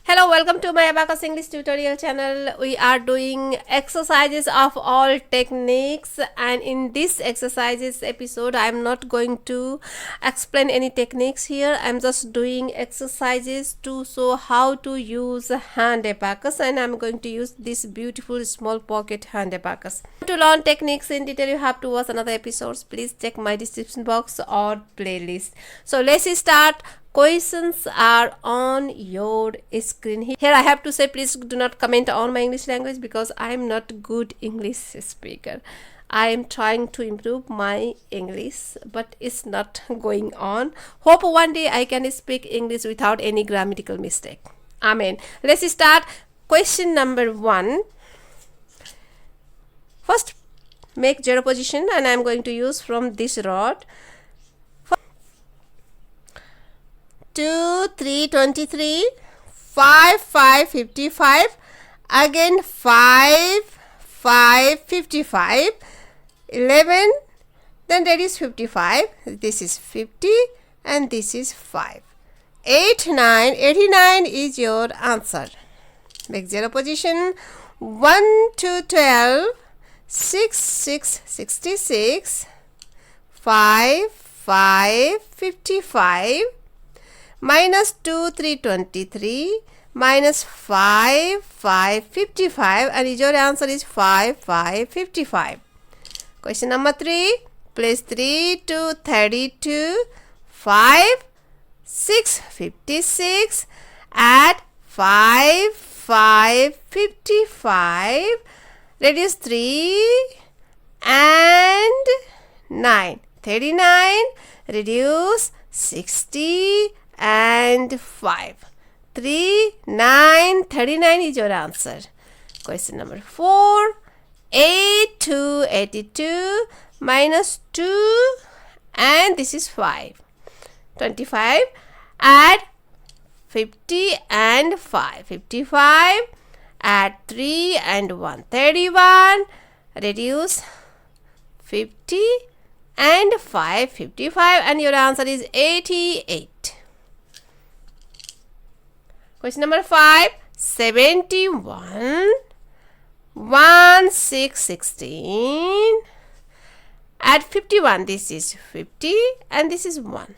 Hello, welcome to my Abacus English tutorial channel. We are doing exercises of all techniques, and in this exercises episode I am not going to explain any techniques here. I am just doing exercises to show how to use hand abacus, and I am going to use this beautiful small pocket hand abacus. To learn techniques in detail, you have to watch another episodes. Please check my description box or playlist. So let's start. Questions are on your screen. Here I have to say, please do not comment on my English language because I am not good English speaker. I am trying to improve my English, but it's not going on. Hope one day I can speak English without any grammatical mistake. Amen. Let's start. Question number 1. First, make zero position, and I am going to use from this rod. 2, 3, 23, 5, 5, 55, again 5, 5, 55, 11, then that is 55, this is 50, and this is 5. 89 is your answer. Make zero position. 1 to 12, 6, 66, 5, 5, 55, minus 2, 3, 23, minus 5, 5, 55, and your answer is 5, 5, 55. Question number 3. Place 3 to 32, 5, 6, 56, add 5, 5, 55, reduce 3 and 9, 39, reduce 60 and 5. 3, 9, 39 is your answer. Question number 4. 8 to 82 minus 2, and this is 5. 25. Add 50 and 5. 55. Add 3 and 1. 31. Reduce 50 and 5. 55, and your answer is 88. Question number 5. 71, 1, 6, 16, add 51, this is 50, and this is 1.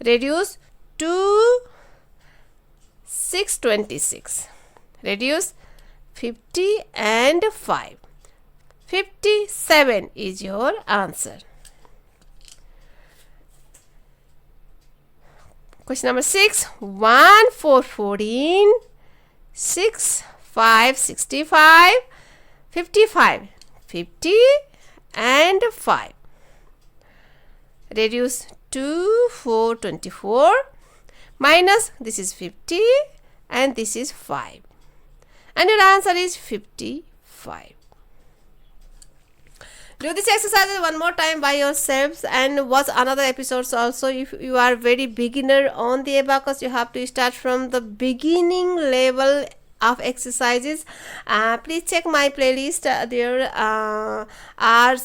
Reduce 2, 6, 26. Reduce 50 and 5. 57 is your answer. Question number 6. 1, 4, 14, 6, 5, 65, 55, 50, and 5. Reduce 2, 4, 24, minus, this is 50, and this is 5. And your answer is 55. Do this exercise one more time by yourselves and watch another episodes also. If you are very beginner on the abacus, you have to start from the beginning level of exercises. Please check my playlist. There are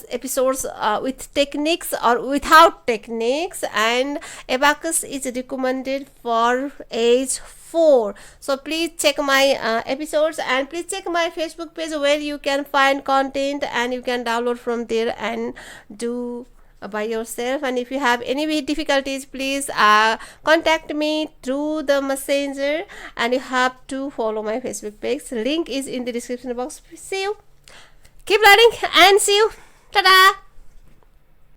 episodes with techniques or without techniques, and abacus is recommended for age 4. So please check my episodes, and please check my Facebook page where you can find content and you can download from there and do by yourself. And if you have any difficulties, please contact me through the messenger, and you have to follow my Facebook page. Link is in the description box. See you, keep learning, and see you. Ta-da.